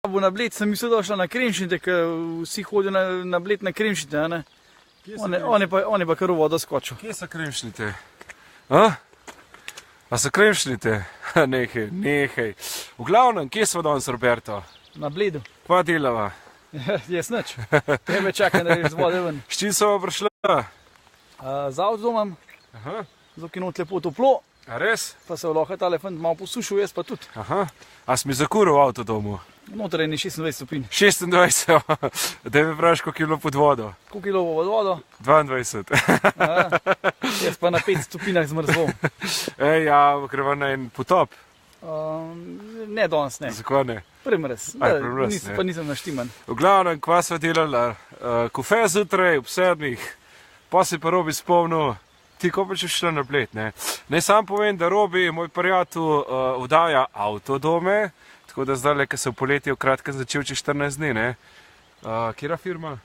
Bo na Bled, sem mislil, da šla na Kremšnite, ker vsi hodijo na Bled na Kremšnite, a ne? On je pa kar v vodo skočil. Kje so Kremšnite? A so Kremšnite? Nehaj. V glavnem, kje smo danes, Roberto? Na Bledu. Kva delava? Jaz nič. Tebe čakam, da greš z vode ven. S čim smo prišla? Z avtodomom, zato je not lepo toplo. A res? Pa se lahko tale fant malo posušil, jaz pa tudi. A si mi zakuril v avtodomu? Noter je 26 stopinj. 26, da mi praviš, koliko je bilo pod vodo? Koliko je bilo pod vodo? 22. Jaz pa na 5 stopinjah zmrzlo. Ja, greva na en potop. Ne, danes ne. Zakaj ne? Primrez. Pa nisem naštiman. V glavnem, kva sva delala? Kofe zjutraj, ob 7, pa si pa Robi spomnil, ti ko pa če šla na Bled, ne? Naj sam povem, da Robi, moj prijatelj, vdaja avtodome, tako da zdaj, ko se v poletju kratko začel čez 14 dni, ne? Kjera firma?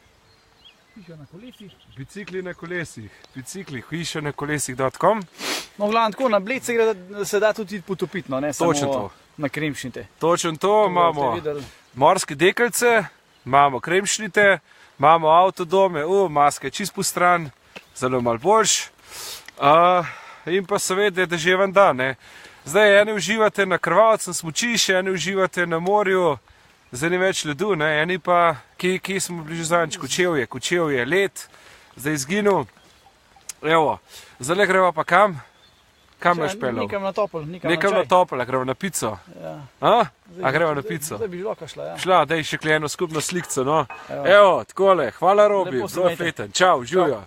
Hiša na kolesih. Bicikli na kolesih. Bicikli, hiša na kolesih.com. No, glavno tako, na Bled se da tudi potopiti, no, ne samo na Kremšnite. Točno to, imamo morske dekeljce, imamo Kremšnite, imamo avtodome, maske čist po stran, zelo malo boljš. In pa seveda je deževen dan, ne. Zdaj eni uživate na krvavcem smučišču, eni uživate na morju, zdaj ni več ledu, ne, eni pa, kje smo bili že zadnjič, Kočevje, led, zdaj izginil. Evo, zdaj greva pa kam? Kam naš pelov? Nekam na topol, nekam na topol, a greva na pico? Ja. A greva na pico? Zdaj bi lahko šla, ja. Šla, daj še eno skupno slikco, no. Evo, takole, hvala Robi, zelo fleten, čau, živjo.